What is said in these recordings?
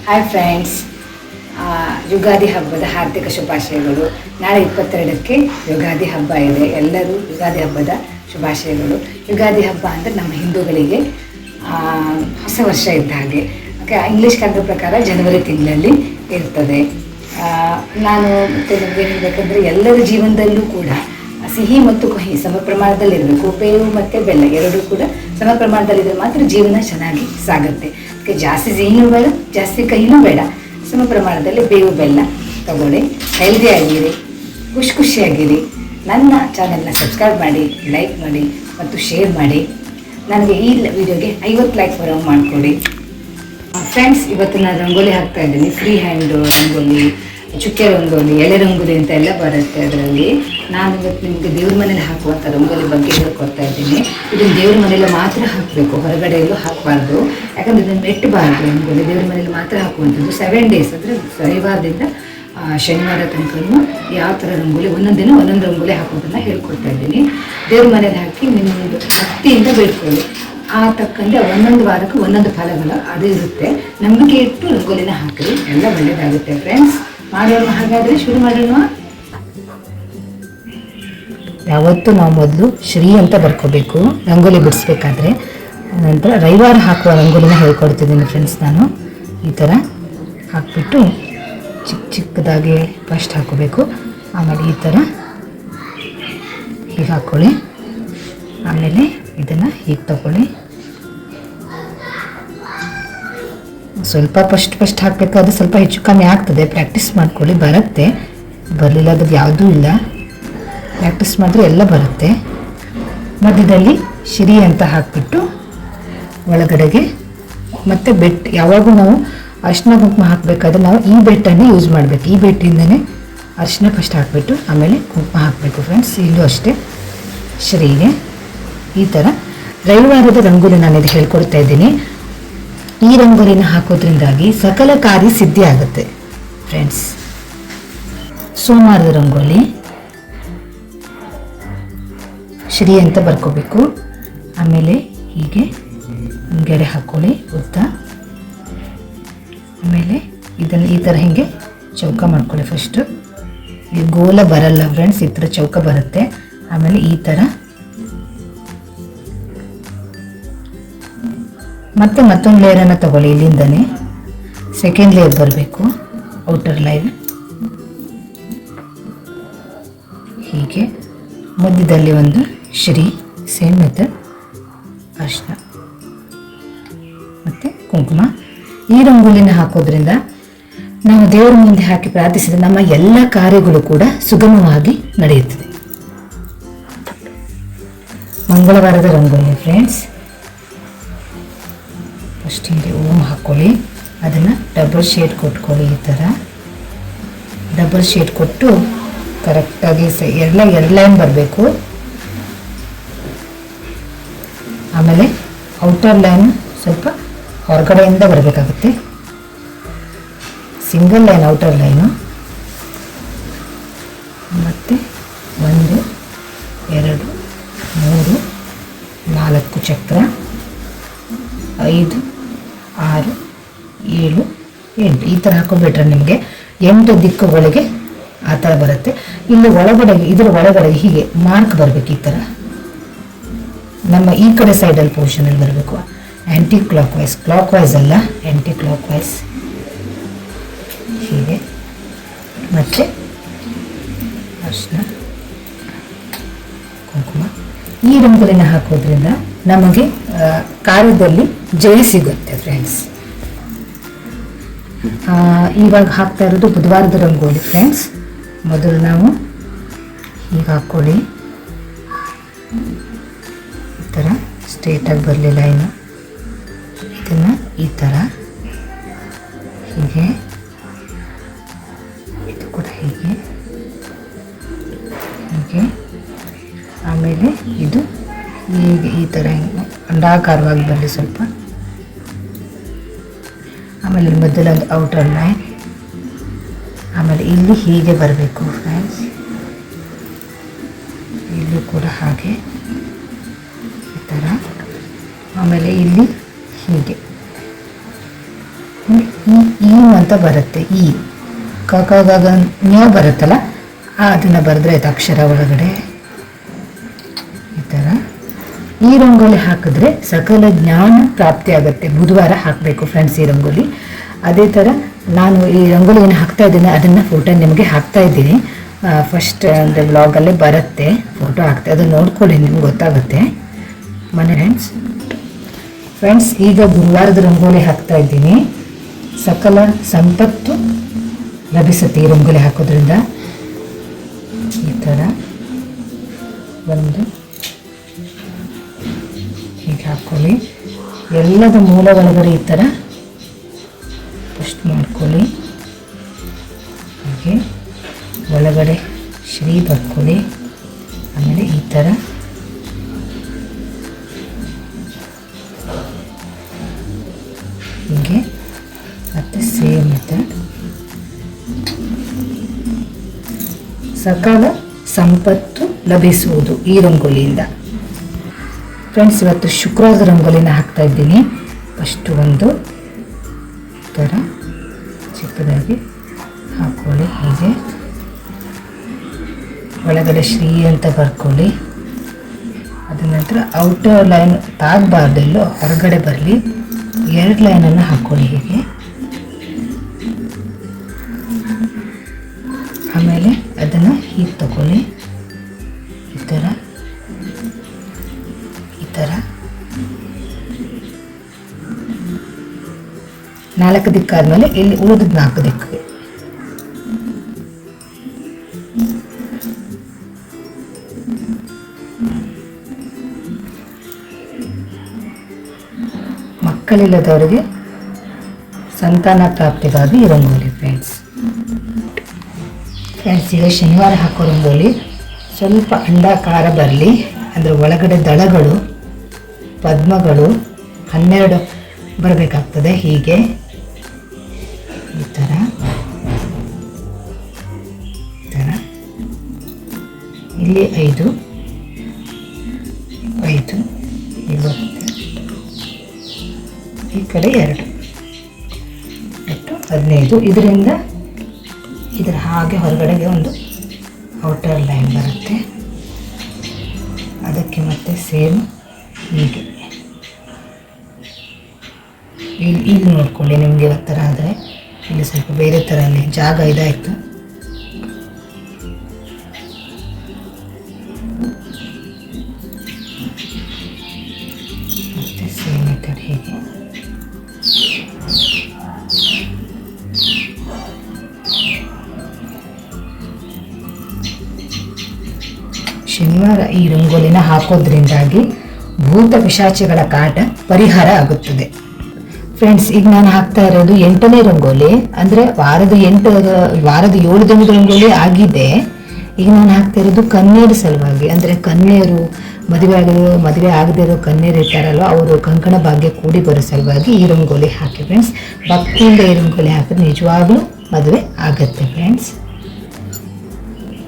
Hi friends, Ugadi ಹಬ್ಬದ ಹಾರ್ದಿಕ ಶುಭಾಶಯಗಳು. ನಾಳೆ 22ಕ್ಕೆ ಯುಗಾದಿ ಹಬ್ಬ ಇದೆ. ಎಲ್ಲರೂ ಯುಗಾದಿ ಹಬ್ಬದ ಶುಭಾಶಯಗಳು. ಯುಗಾದಿ ಹಬ್ಬ ಅಂದರೆ ನಮ್ಮ ಹಿಂದೂಗಳಿಗೆ ಹೊಸ ವರ್ಷ ಇದ್ದ ಹಾಗೆ. ಇಂಗ್ಲೀಷ್ ಕ್ಯಾಲೆಂಡರ್ ಪ್ರಕಾರ ಜನವರಿ ತಿಂಗಳಲ್ಲಿ ಇರ್ತದೆ. ನಾನು ಮತ್ತೆ ನಿಮಗೆ ಹೇಳಬೇಕಂದ್ರೆ ಎಲ್ಲರ ಜೀವನದಲ್ಲೂ ಕೂಡ ಸಿಹಿ ಮತ್ತು ಕಹಿ ಸಮ ಪ್ರಮಾಣದಲ್ಲಿರಬೇಕು. ಬೇವು ಮತ್ತು ಬೆಲ್ಲ ಎರಡೂ ಕೂಡ ಸಮ ಪ್ರಮಾಣದಲ್ಲಿದ್ದರೆ ಮಾತ್ರ ಜೀವನ ಚೆನ್ನಾಗಿ ಸಾಗುತ್ತೆ. ಅದಕ್ಕೆ ಜಾಸ್ತಿ ಸಿಹಿನೂ ಬೇಡ, ಜಾಸ್ತಿ ಕಹಿನೂ ಬೇಡ. ಸಮ ಪ್ರಮಾಣದಲ್ಲಿ ಬೇವು ಬೆಲ್ಲ ತಗೊಳ್ಳಿ. ಹೆಲ್ದಿ ಆಗಿರಿ, ಖುಷಿಯಾಗಿರಿ. ನನ್ನ ಚಾನೆಲ್ನ ಸಬ್ಸ್ಕ್ರೈಬ್ ಮಾಡಿ, ಲೈಕ್ ಮಾಡಿ ಮತ್ತು ಶೇರ್ ಮಾಡಿ. ನನಗೆ ಈ ವಿಡಿಯೋಗೆ 50 ಲೈಕ್ ಬರೋ ಮಾಡಿಕೊಡಿ ಫ್ರೆಂಡ್ಸ್. ಇವತ್ತು ನಾನು ರಂಗೋಲಿ ಹಾಕ್ತಾ ಇದ್ದೀನಿ. ಫ್ರೀ ಹ್ಯಾಂಡ್ ರಂಗೋಲಿ, ಚುಕ್ಕೆ ರಂಗೋಲಿ, ಎಳೆ ರಂಗೋಲಿ ಅಂತ ಎಲ್ಲ ಬರುತ್ತೆ. ಅದರಲ್ಲಿ ನಾನು ಇವತ್ತು ನಿಮಗೆ ದೇವ್ರ ಮನೇಲಿ ಹಾಕುವಂಥ ರಂಗೋಲಿ ಬಗ್ಗೆ ಹೇಳ್ಕೊಡ್ತಾ ಇದ್ದೀನಿ. ಇದನ್ನು ದೇವ್ರ ಮನೇಲಿ ಮಾತ್ರ ಹಾಕಬೇಕು, ಹೊರಗಡೆ ಎಲ್ಲೂ ಹಾಕಬಾರ್ದು. ಯಾಕಂದರೆ ಇದನ್ನು ಮೆಟ್ಟಬಾರ್ದು. ರಂಗೋಲಿ ದೇವ್ರ ಮನೇಲಿ ಮಾತ್ರ ಹಾಕುವಂಥದ್ದು. 7 ಡೇಸ್ ಅಂದರೆ ರವಿವಾರದಿಂದ ಶನಿವಾರ ತನಕನೂ ಯಾವ ಥರ ರಂಗೋಲಿ ಒಂದೊಂದು ದಿನ ಒಂದೊಂದು ರಂಗೋಲಿ ಹಾಕೋದನ್ನು ಹೇಳ್ಕೊಡ್ತಾ ಇದ್ದೀನಿ. ದೇವ್ರ ಮನೇಲಿ ಹಾಕಿ ನಿಮ್ಮದು ಭಕ್ತಿಯಿಂದ ಬೇಡ್ಕೊಳ್ಳಿ. ಆ ತಕ್ಕಂತೆ ಒಂದೊಂದು ವಾರಕ್ಕೆ ಒಂದೊಂದು ಫಲಗಳು ಅದು ಇರುತ್ತೆ. ನಂಬಿಕೆ ಇಟ್ಟು ರಂಗೋಲಿನ ಹಾಕಿರಿ, ಎಲ್ಲ ಒಳ್ಳೆಯದಾಗುತ್ತೆ ಫ್ರೆಂಡ್ಸ್. ಮಾಡೋಣ. ಹಾಗಾದರೆ ಶುರು ಮಾಡೋಣ. ಯಾವತ್ತೂ ನಾವು ಮೊದಲು ಶ್ರೀ ಅಂತ ಬರ್ಕೋಬೇಕು ರಂಗೋಲಿ ಬಿಡಿಸ್ಬೇಕಾದ್ರೆ. ನಂತರ ರವಿವಾರ ಹಾಕುವ ರಂಗೋಲಿನ ಹೇಳ್ಕೊಡ್ತಿದ್ದೀನಿ ಫ್ರೆಂಡ್ಸ್. ನಾನು ಈ ಥರ ಹಾಕ್ಬಿಟ್ಟು ಚಿಕ್ಕದಾಗಿ ಫಸ್ಟ್ ಹಾಕೋಬೇಕು. ಆಮೇಲೆ ಈ ಥರ ಹೀಗೆ ಹಾಕ್ಕೊಳ್ಳಿ. ಆಮೇಲೆ ಇದನ್ನು ಹೀಗೆ ತಗೊಳ್ಳಿ. ಸ್ವಲ್ಪ ಫಸ್ಟ್ ಹಾಕಬೇಕಾದ್ರೆ ಸ್ವಲ್ಪ ಹೆಚ್ಚು ಕಮ್ಮಿ ಆಗ್ತದೆ. ಪ್ರಾಕ್ಟೀಸ್ ಮಾಡ್ಕೊಳ್ಳಿ, ಬರುತ್ತೆ. ಬರಲಿಲ್ಲ ಅದು ಯಾವುದೂ ಇಲ್ಲ. ಪ್ರಾಕ್ಟೀಸ್ ಮಾಡಿದ್ರೆ ಎಲ್ಲ ಬರುತ್ತೆ. ಮಧ್ಯದಲ್ಲಿ ಶ್ರೀ ಅಂತ ಹಾಕಿಬಿಟ್ಟು ಒಳಗಡೆಗೆ ಮತ್ತೆ ಬೆಟ್. ಯಾವಾಗೂ ನಾವು ಅರಿಶಿನ ಕುಂಕುಮ ಹಾಕಬೇಕಾದ್ರೆ ನಾವು ಈ ಬೆಟ್ಟನ್ನೇ ಯೂಸ್ ಮಾಡಬೇಕು. ಈ ಬೆಟ್ಟಿಂದನೇ ಅರಿಶಿನ ಫಸ್ಟ್ ಹಾಕಿಬಿಟ್ಟು ಆಮೇಲೆ ಕುಂಕುಮ ಹಾಕಬೇಕು ಫ್ರೆಂಡ್ಸ್. ಇಲ್ಲೂ ಅಷ್ಟೇ ಶ್ರೀಗೆ ಈ ಥರ ರವಿವಾರದ ರಂಗೋಲಿ ನಾನಿದು ಹೇಳ್ಕೊಡ್ತಾ ಇದ್ದೀನಿ. ಈ ರಂಗೋಲಿನ ಹಾಕೋದ್ರಿಂದಾಗಿ ಸಕಲ ಕಾರ್ಯ ಸಿದ್ಧಿ ಆಗುತ್ತೆ ಫ್ರೆಂಡ್ಸ್. ಸೋಮವಾರದ ರಂಗೋಲಿ ಶ್ರೀ ಅಂತ ಬರ್ಕೋಬೇಕು. ಆಮೇಲೆ ಹೀಗೆ ಗೆರೆ ಹಾಕ್ಕೊಳ್ಳಿ ಉದ್ದ. ಆಮೇಲೆ ಇದನ್ನು ಈ ಥರ ಹೀಗೆ ಚೌಕ ಮಾಡ್ಕೊಳ್ಳಿ. ಫಸ್ಟು ಈ ಗೋಲ ಬರಲ್ಲ ಫ್ರೆಂಡ್ಸ್, ಈ ಥರ ಚೌಕ ಬರುತ್ತೆ. ಆಮೇಲೆ ಈ ಥರ ಮತ್ತೆ ಮತ್ತೊಂದು ಲೇಯರನ್ನು ತಗೊಳ್ಳಿ. ಇಲ್ಲಿಂದನೇ ಸೆಕೆಂಡ್ ಲೇಯರ್ ಬರಬೇಕು, ಔಟರ್ ಲೈನ್. ಹೀಗೆ ಮಧ್ಯದಲ್ಲಿ ಒಂದು ಶ್ರೀ, ಸೇಮ್ ಮೆಥಡ್, ಅರಿಶಿನ ಮತ್ತು ಕುಂಕುಮ. ಈ ರಂಗೋಲಿನ ಹಾಕೋದ್ರಿಂದ ನಾವು ದೇವರ ಮುಂದೆ ಹಾಕಿ ಪ್ರಾರ್ಥಿಸಿದ ನಮ್ಮ ಎಲ್ಲ ಕಾರ್ಯಗಳು ಕೂಡ ಸುಗಮವಾಗಿ ನಡೆಯುತ್ತದೆ. ಮಂಗಳವಾರದ ರಂಗೋಲಿ ಫ್ರೆಂಡ್ಸ್. ಫಸ್ಟ್ ಹಿಂಗೆ ಓಂ ಹಾಕ್ಕೊಳ್ಳಿ. ಅದನ್ನು ಡಬಲ್ ಶೇಡ್ ಕೊಟ್ಕೊಳ್ಳಿ. ಈ ಥರ ಡಬಲ್ ಶೇಡ್ ಕೊಟ್ಟು ಕರೆಕ್ಟಾಗಿ ಎರಡು ಲೈನ್ ಬರಬೇಕು. ಆಮೇಲೆ ಔಟರ್ ಲೈನ್ ಸ್ವಲ್ಪ ಹೊರಗಡೆಯಿಂದ ಬರಬೇಕಾಗುತ್ತೆ. Single line outer line. ಮತ್ತು 1 2 3 4 ಚಕ್ರ, 5 6 7 8 ಈ ಥರ ಹಾಕೋಬಿಟ್ರೆ ನಿಮಗೆ 8 ದಿಕ್ಕುಗಳಿಗೆ ಆ ಥರ ಬರುತ್ತೆ. ಇಲ್ಲಿ ಒಳಗಡೆಗೆ ಇದರ ಒಳಗಡೆಗೆ ಹೀಗೆ ಮಾರ್ಕ್ ಬರಬೇಕು. ಈ ಥರ ನಮ್ಮ ಈ ಕಡೆ ಸೈಡಲ್ಲಿ ಪೊಸಿಷನಲ್ಲಿ ಬರಬೇಕು. ಆ್ಯಂಟಿ ಕ್ಲಾಕ್ ವೈಸ್ ಅಲ್ಲ, ಆ್ಯಂಟಿ ಕ್ಲಾಕ್ ವೈಸ್ ಹೀಗೆ. ಮತ್ತು ಅರಿಶಿನ ಕುಂಕುಮ. ಈ ರಂಗೋಲಿನ ಹಾಕೋದ್ರಿಂದ ನಮಗೆ ಕಾರ್ಯದಲ್ಲಿ ಜಯ ಸಿಗುತ್ತೆ ಫ್ರೆಂಡ್ಸ್. ಇವಾಗ ಹಾಕ್ತಾ ಇರೋದು ಬುಧವಾರದ ರಂಗೋಲಿ ಫ್ರೆಂಡ್ಸ್. ಮೊದಲು ನಾವು ಹೀಗೆ ಹಾಕ್ಕೊಳ್ಳಿ. ಈ ಥರ ಸ್ಟ್ರೇಟಾಗಿ ಬರಲಿ ಲೈನು. ಇದನ್ನು ಈ ಥರ ಹೀಗೆ, ಇದು ಕೂಡ ಹೀಗೆ ಹೀಗೆ. ಆಮೇಲೆ ಇದು ಹೀಗೆ ಈ ಥರ ಅಂಡಾಕಾರವಾಗಿ ಬರಲಿ ಸ್ವಲ್ಪ. ಆಮೇಲೆ ಮಧ್ಯದಲ್ಲಿ ಔಟರ್ ಲೈನ್. ಆಮೇಲೆ ಇಲ್ಲಿ ಹೀಗೆ ಬರಬೇಕು ಫ್ರೆಂಡ್ಸ್. ಇಲ್ಲೂ ಕೂಡ ಹಾಗೆ ಈ ಥರ. ಆಮೇಲೆ ಇಲ್ಲಿ ಹೀಗೆ ಈ ಅಂತ ಬರುತ್ತೆ, ಈ ಕಾಕಾಗ ನ್ಯೂ ಬರುತ್ತಲ್ಲ ಅದನ್ನು ಬರೆದ್ರೆ ಆಯ್ತು ಅಕ್ಷರ ಒಳಗಡೆ. ಈ ಥರ ಈ ರಂಗೋಲಿ ಹಾಕಿದ್ರೆ ಸಕಲ ಜ್ಞಾನ ಪ್ರಾಪ್ತಿ ಆಗುತ್ತೆ. ಬುಧವಾರ ಹಾಕಬೇಕು ಫ್ರೆಂಡ್ಸ್ ಈ ರಂಗೋಲಿ. ಅದೇ ಥರ ನಾನು ಈ ರಂಗೋಲಿ ಏನು ಹಾಕ್ತಾ ಇದ್ದೀನಿ ಅದನ್ನು ಫೋಟೋ ನಿಮಗೆ ಹಾಕ್ತಾ ಇದ್ದೀನಿ. ಫಸ್ಟ್ ಅಂದರೆ ಬ್ಲಾಗಲ್ಲೇ ಬರುತ್ತೆ ಫೋಟೋ ಹಾಕ್ತಾ, ಅದನ್ನು ನೋಡ್ಕೊಳ್ಳಿ ನಿಮ್ಗೆ ಗೊತ್ತಾಗುತ್ತೆ ಮನೆ ಫ್ರೆಂಡ್ಸ್. ಈಗ ಗುರುವಾರದ ರಂಗೋಲಿ ಹಾಕ್ತಾ ಇದ್ದೀನಿ. ಸಕಲ ಸಂಪತ್ತು ಲಭಿಸುತ್ತೆ ಈ ರಂಗೋಲಿ ಹಾಕೋದ್ರಿಂದ. ಈ ಥರ ಒಂದು ಹೀಗೆ ಹಾಕ್ಕೊಳ್ಳಿ. ಎಲ್ಲದ ಮೂಲ ಒಳಗಡೆ ಈ ಥರ ಫಸ್ಟ್ ಮಾಡ್ಕೊಳ್ಳಿ. ಹಾಗೆ ಒಳಗಡೆ ಶ್ರೀ ಬರ್ಕೊಳ್ಳಿ. ಆಮೇಲೆ ಈ ಥರ ಹೀಗೆ ಮತ್ತು ಸೇಮ್ ಮೆಥಡ್. ಸಕಲ ಸಂಪತ್ತು ಲಭಿಸುವುದು ಈ ರಂಗೋಲಿಯಿಂದ. ಫ್ರೆಂಡ್ಸ್ ಇವತ್ತು ಶುಕ್ರವಾರದ ರಂಗೋಲಿನ ಹಾಕ್ತಾ ಇದ್ದೀನಿ. ಫಸ್ಟು ಒಂದು ಥರ ಚಿಕ್ಕದಾಗಿ ಹಾಕ್ಕೊಳ್ಳಿ. ಹೀಗೆ ಒಳಗಡೆ ಶ್ರೀ ಅಂತ ಬರ್ಕೊಳ್ಳಿ. ಅದ ನಂತರ ಔಟರ್ ಲೈನ್ ತಾಗಬಾರ್ದು, ಎಲ್ಲೋ ಹೊರಗಡೆ ಬರಲಿ. 2 ಲೈನನ್ನು ಹಾಕ್ಕೊಳ್ಳಿ ಹೀಗೆ. ಆಮೇಲೆ ಅದನ್ನು ಹೀಗೆ ತಗೊಳ್ಳಿ. ಈ ಥರ ಈ ಥರ 4 ದಿಕ್ಕಾದ್ಮೇಲೆ ಇಲ್ಲಿ ಉಳಿದ 4 ದಿಕ್ಕಿಗೆ ಮಕ್ಕಳಿಲ್ಲದವರಿಗೆ ಸಂತಾನ ಪ್ರಾಪ್ತಿಗಾಗಿ ಈ ರಂಗೋಲಿ ಫ್ರೆಂಡ್ಸ್. ಈಗ ಶನಿವಾರ ಹಾಕೋ ರಂಗೋಲಿ ಸ್ವಲ್ಪ ಅಂಡಾಕಾರ ಬರಲಿ, ಅಂದರೆ ಒಳಗಡೆ ದಳಗಳು ಪದ್ಮಗಳು 12 ಬರಬೇಕಾಗ್ತದೆ. ಹೀಗೆ ಈ ಥರ ಇಲ್ಲಿ 5 5 ಈ ಕಡೆ 2 15. ಇದರಿಂದ ಇದರ ಹಾಗೆ ಹೊರಗಡೆಗೆ ಒಂದು ಔಟರ್ ಲೈನ್ ಬರುತ್ತೆ. ಅದಕ್ಕೆ ಮತ್ತೆ ಸೇಮ್ ಹೀಗೆ ಇಲ್ಲಿ ನೋಡ್ಕೊಳ್ಳಿ. ನಿಮಗೆ ಆ ಥರ ಆದರೆ ಇಲ್ಲಿ ಸ್ವಲ್ಪ ಬೇರೆ ಥರ ಅಲ್ಲಿ ಜಾಗ ಇದಾಯಿತು. ಮತ್ತೆ ಸೇಮ್ ಈ ಕಡೆ ಹೀಗೆ ಶನಿವಾರ ಈ ರಂಗೋಲಿನ ಹಾಕೋದ್ರಿಂದಾಗಿ ಭೂತ ಪಿಶಾಚಿಗಳ ಕಾಟ ಪರಿಹಾರ ಆಗುತ್ತದೆ ಫ್ರೆಂಡ್ಸ್. ಈಗ ನಾನು ಹಾಕ್ತಾ ಇರೋದು 8ನೇ ರಂಗೋಲಿ, ಅಂದರೆ ವಾರದ 7 ದಿನದ ರಂಗೋಲಿ ಆಗಿದೆ. ಈಗ ನಾನು ಹಾಕ್ತಾ ಇರೋದು ಕನ್ಯೆಯರ ಸಲುವಾಗಿ, ಅಂದರೆ ಕನ್ಯೆಯರು ಮದುವೆ ಆಗದೇ ಇರೋ ಕನ್ಯೆಯರು ಇರ್ತಾರಲ್ವ, ಅವರು ಕಂಕಣ ಭಾಗ್ಯ ಕೂಡಿ ಬರೋ ಸಲುವಾಗಿ ಈ ರಂಗೋಲಿ ಹಾಕಿ ಫ್ರೆಂಡ್ಸ್. ಭಕ್ತಿಯಿಂದ ಈ ರಂಗೋಲಿ ಹಾಕಿದ್ರೆ ನಿಜವಾಗ್ಲೂ ಮದುವೆ ಆಗುತ್ತೆ ಫ್ರೆಂಡ್ಸ್.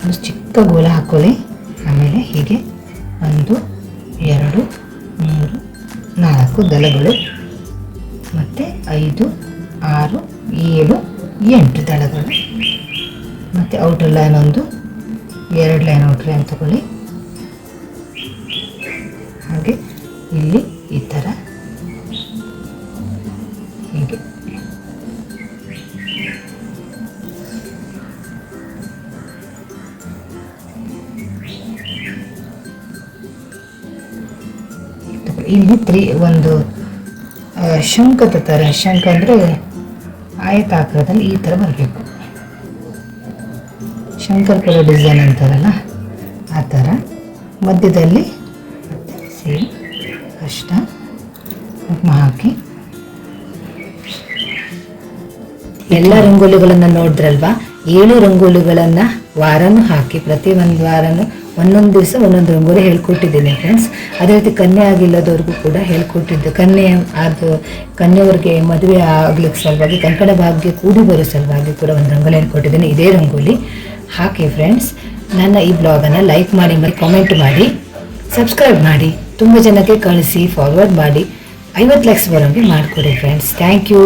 ಒಂದು ಚಿಕ್ಕ ಗೋಲ ಹಾಕ್ಕೊಳ್ಳಿ. ಆಮೇಲೆ ಹೀಗೆ 1 2 3 4 ದಳಗಳು, ಮತ್ತು 5 6 7 8 ದಳಗಳು, ಮತ್ತು outer line 2 line outer line ತಗೊಳ್ಳಿ. ಹಾಗೆ ಇಲ್ಲಿ ಈ ಥರ ಹೀಗೆ ಇಲ್ಲಿ ಒಂದು ಶಂಖದ ಥರ, ಶಂಖ ಅಂದರೆ ಆಯತಾಕಾರದಲ್ಲಿ ಈ ಥರ ಬರಬೇಕು. ಶಂಕರ್ ಡಿಸೈನ್ ಅಂತಾರಲ್ಲ ಆ ಥರ ಮಧ್ಯದಲ್ಲಿ ಸೇಮ್ ಅಷ್ಟ ಕುಂಕುಮ ಹಾಕಿ. ಎಲ್ಲ ರಂಗೋಲಿಗಳನ್ನು ನೋಡಿದ್ರಲ್ವಾ, 7 ರಂಗೋಲಿಗಳನ್ನು ವಾರನೂ ಹಾಕಿ ಪ್ರತಿ ಒಂದು ವಾರನೂ ಒಂದೊಂದು ದಿವಸ ಒಂದೊಂದು ರಂಗೋಲಿ ಹೇಳ್ಕೊಟ್ಟಿದ್ದೀನಿ ಫ್ರೆಂಡ್ಸ್. ಅದೇ ರೀತಿ ಕನ್ಯೆ ಆಗಿಲ್ಲದವ್ರಿಗೂ ಕೂಡ ಹೇಳ್ಕೊಟ್ಟಿದ್ದೆ. ಕನ್ಯೆಯವ್ರಿಗೆ ಮದುವೆ ಆಗ್ಲಿಕ್ಕೆ ಸಲುವಾಗಿ ಕಂಕಣ ಭಾಗ್ಯ ಕೂಡಿ ಬರೋ ಸಲುವಾಗಿ ಕೂಡ ಒಂದು ರಂಗೋಲಿ ಹೇಳ್ಕೊಟ್ಟಿದ್ದೀನಿ. ಇದೇ ರಂಗೋಲಿ ಹಾಕಿ ಫ್ರೆಂಡ್ಸ್. ನನ್ನ ಈ ಬ್ಲಾಗನ್ನು ಲೈಕ್ ಮಾಡಿ, ಕಾಮೆಂಟ್ ಮಾಡಿ, ಸಬ್ಸ್ಕ್ರೈಬ್ ಮಾಡಿ, ತುಂಬ ಜನಕ್ಕೆ ಕಳಿಸಿ, ಫಾರ್ವರ್ಡ್ ಮಾಡಿ, 50 ಲೈಕ್ಸ್ ಬರೋಂಗೆ ಮಾಡಿಕೊಡಿ ಫ್ರೆಂಡ್ಸ್. Thank you.